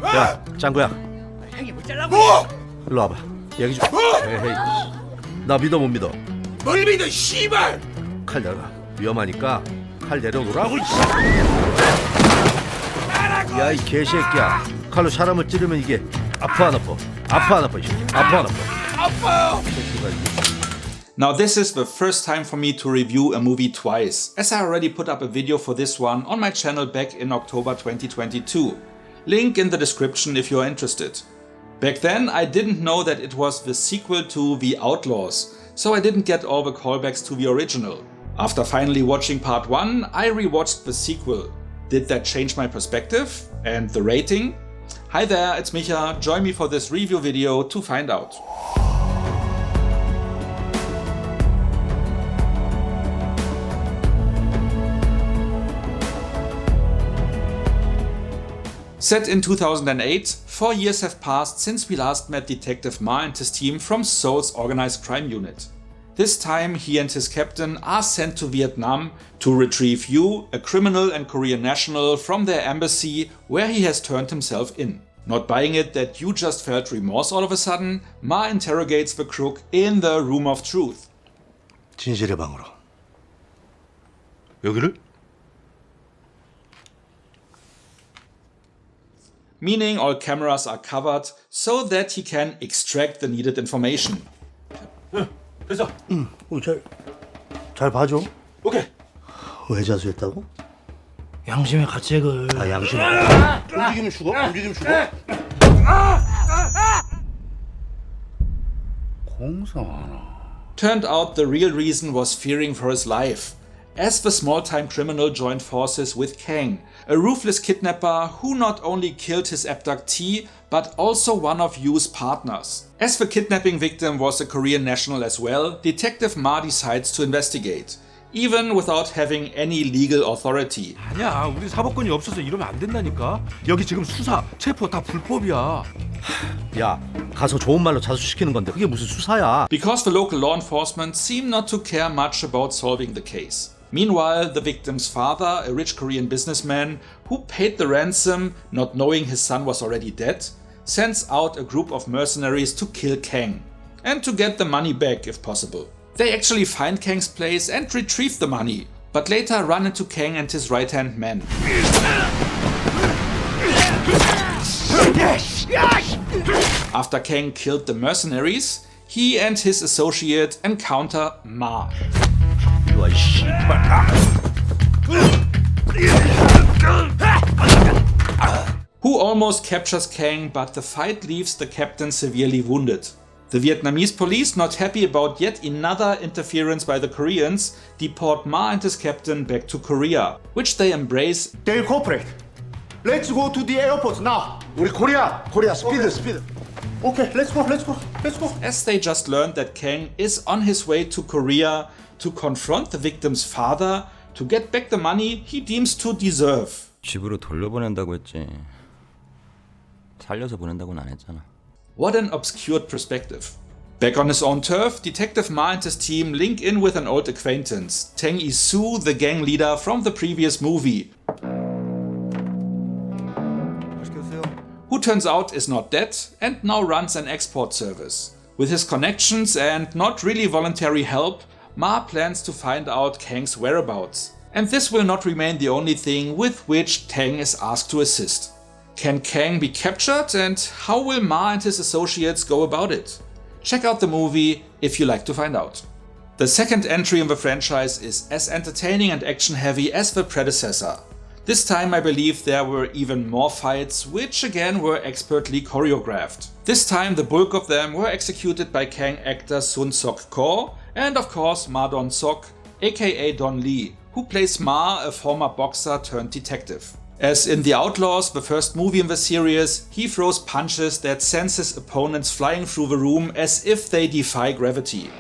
야, 짱구야. 형이 못 잘라고. 일로 와봐. 얘기 좀. 에헤이. 나 믿어 못 믿어? 뭘 믿어 씨발. 칼 내려가. 위험하니까 칼 내려놓으라고. 야, 이 개새끼야. 칼로 사람을 찌르면 이게 아파 안 아파? 아파 안 아파? 이 새끼. 아파 안 아파? 아파요. Now this is the first time for me to review a movie twice, as I already put up a video for this one on my channel back in October 2022. Link in the description if you are interested. Back then I didn't know that it was the sequel to The Outlaws, so I didn't get all the callbacks to the original. After finally watching part 1, I rewatched the sequel. Did that change my perspective? And the rating? Hi there, it's Micha. Join me for this review video to find out. Set in 2008, 4 years have passed since we last met Detective Ma and his team from Seoul's organized crime unit. This time he and his captain are sent to Vietnam to retrieve Yu, a criminal and Korean national, from their embassy where he has turned himself in. Not buying it that Yu just felt remorse all of a sudden, Ma interrogates the crook in the Room of Truth. 진실의 방으로. 여기를? Meaning all cameras are covered so that he can extract the needed information. 됐어. 잘 봐줘. 오케이. 왜 자수했다고? 양심의 가책을. 아, 양심. 움직이면 죽어? 움직이면 죽어? 공상하나. Turned out the real reason was fearing for his life, as the small-time criminal joined forces with Kang, a ruthless kidnapper who not only killed his abductee, but also one of Yu's partners. As the kidnapping victim was a Korean national as well, Detective Ma decides to investigate, even without having any legal authority. 아니야, 우리 사법권이 없어서 이러면 안 된다니까. 여기 지금 수사, 체포 다 불법이야. 야, 가서 좋은 말로 자수시키는 건데 그게 무슨 수사야? Because the local law enforcement seem not to care much about solving the case. Meanwhile, the victim's father, a rich Korean businessman who paid the ransom, not knowing his son was already dead, sends out a group of mercenaries to kill Kang, and to get the money back if possible. They actually find Kang's place and retrieve the money, but later run into Kang and his right-hand man. After Kang killed the mercenaries, he and his associate encounter Ma. 이리 와, 이 씨발. Who almost captures Kang, but the fight leaves the captain severely wounded. The Vietnamese police, not happy about yet another interference by the Koreans, deport Ma and his captain back to Korea, which they embrace. They'll cooperate. Let's go to the airport now. 우리 코리아 스피드. Okay, let's go. As they just learned that Kang is on his way to Korea to confront the victim's father to get back the money he deems to deserve. 집으로 돌려보낸다고 했지. 살려서 보낸다고는 안 했잖아. What an obscured perspective. Back on his own turf, Detective Ma and his team link in with an old acquaintance, Tang Yi-soo, the gang leader from the previous movie, who turns out is not dead and now runs an export service. With his connections and not really voluntary help, Ma plans to find out Kang's whereabouts. And this will not remain the only thing with which Tang is asked to assist. Can Kang be captured, and how will Ma and his associates go about it? Check out the movie if you like to find out. The second entry in the franchise is as entertaining and action heavy as the predecessor. This time I believe there were even more fights, which again were expertly choreographed. This time the bulk of them were executed by Kang actor Sun-seok, and of course Ma Dong-seok, a.k.a. Don Lee, who plays Ma, a former boxer turned detective. As in The Outlaws, the first movie in the series, he throws punches that sends his opponents flying through the room as if they defy gravity.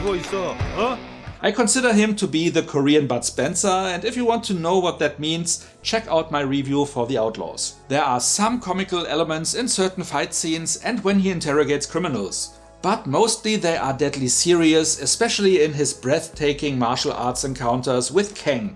누워 있어. 어? I consider him to be the Korean Bud Spencer, and if you want to know what that means, check out my review for The Outlaws. There are some comical elements in certain fight scenes and when he interrogates criminals, but mostly they are deadly serious, especially in his breathtaking martial arts encounters with Kang.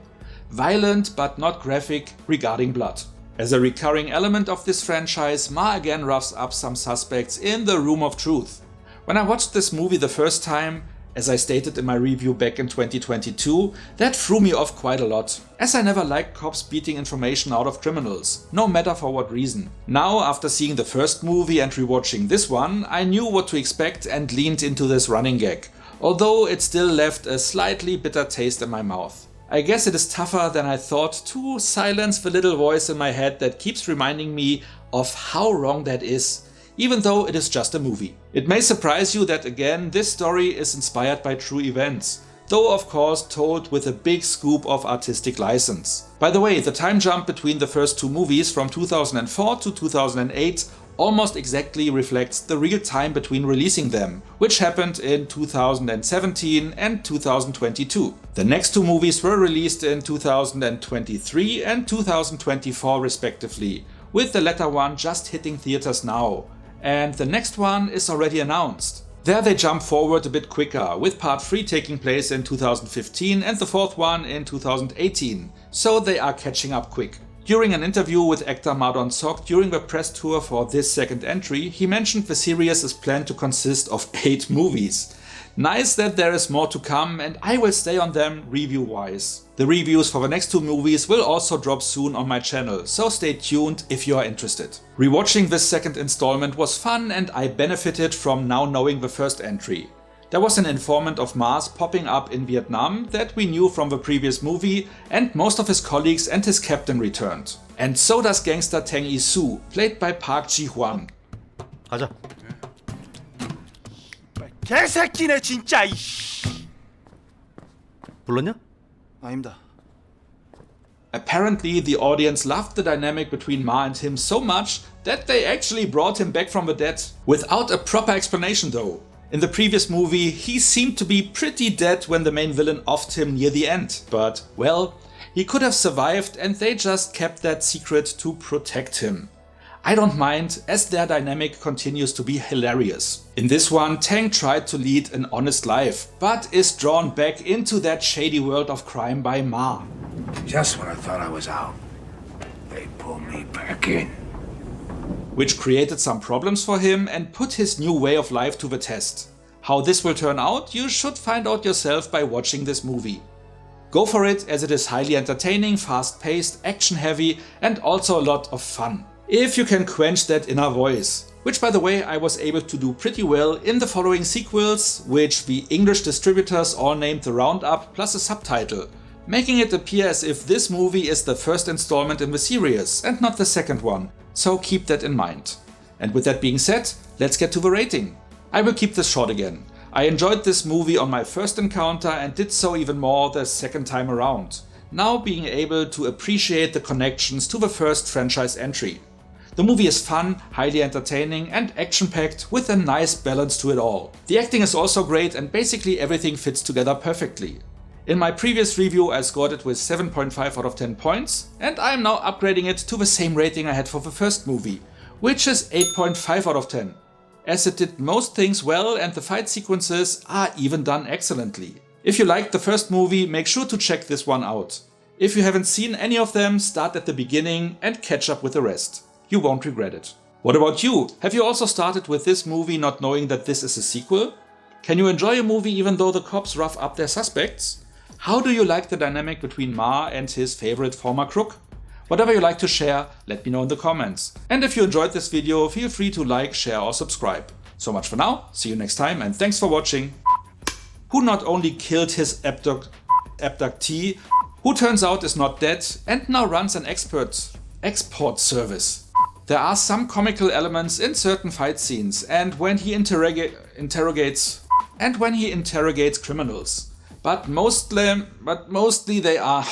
violent but not graphic regarding blood. As a recurring element of this franchise, Ma again roughs up some suspects in the Room of Truth. When I watched this movie the first time, as I stated in my review back in 2022, that threw me off quite a lot, as I never liked cops beating information out of criminals, no matter for what reason. Now, after seeing the first movie and rewatching this one, I knew what to expect and leaned into this running gag, although it still left a slightly bitter taste in my mouth. I guess it is tougher than I thought to silence the little voice in my head that keeps reminding me of how wrong that is, even though it is just a movie. It may surprise you that again this story is inspired by true events, though of course told with a big scoop of artistic license. By the way, the time jump between the first two movies from 2004 to 2008 almost exactly reflects the real time between releasing them, which happened in 2017 and 2022. The next two movies were released in 2023 and 2024 respectively, with the latter one just hitting theaters now, and the next one is already announced. There they jump forward a bit quicker, with part 3 taking place in 2015 and the fourth one in 2018, so they are catching up quick. During an interview with actor Dong-seok during the press tour for this second entry, he mentioned the series is planned to consist of 8 movies. Nice that there is more to come, and I will stay on them review-wise. The reviews for the next 2 movies will also drop soon on my channel, so stay tuned if you are interested. Rewatching this second installment was fun, and I benefited from now knowing the first entry. There was an informant of Ma's popping up in Vietnam that we knew from the previous movie, and most of his colleagues and his captain returned. And so does gangster Tang Yi-soo, played by Park Ji-hwan. 가자. 개새끼네 진짜. 불렀냐? 아닙니다. Apparently the audience loved the dynamic between Ma and him so much that they actually brought him back from the dead. Without a proper explanation though. In the previous movie, he seemed to be pretty dead when the main villain offed him near the end, but, well, he could have survived and they just kept that secret to protect him. I don't mind, as their dynamic continues to be hilarious. In this one, Tang tried to lead an honest life, but is drawn back into that shady world of crime by Ma. Just when I thought I was out, they pulled me back in. Which created some problems for him and put his new way of life to the test. How this will turn out, you should find out yourself by watching this movie. Go for it, as it is highly entertaining, fast-paced, action-heavy and also a lot of fun. If you can quench that inner voice. Which, by the way, I was able to do pretty well in the following sequels, which the English distributors all named the Roundup plus a subtitle, making it appear as if this movie is the first installment in the series and not the second one. So keep that in mind. And with that being said, let's get to the rating. I will keep this short again. I enjoyed this movie on my first encounter and did so even more the second time around, now being able to appreciate the connections to the first franchise entry. The movie is fun, highly entertaining and action-packed with a nice balance to it all. The acting is also great and basically everything fits together perfectly. In my previous review I scored it with 7.5 out of 10 points, and I am now upgrading it to the same rating I had for the first movie, which is 8.5 out of 10, as it did most things well and the fight sequences are even done excellently. If you liked the first movie, make sure to check this one out. If you haven't seen any of them, start at the beginning and catch up with the rest. You won't regret it. What about you? Have you also started with this movie not knowing that this is a sequel? Can you enjoy a movie even though the cops rough up their suspects? How do you like the dynamic between Ma and his favorite former crook? Whatever you like to share, let me know in the comments. And if you enjoyed this video, feel free to like, share or subscribe. So much for now, see you next time and thanks for watching. Who not only killed his abductee, who turns out is not dead and now runs an export service. There are some comical elements in certain fight scenes and when he interrogates criminals. But mostly they are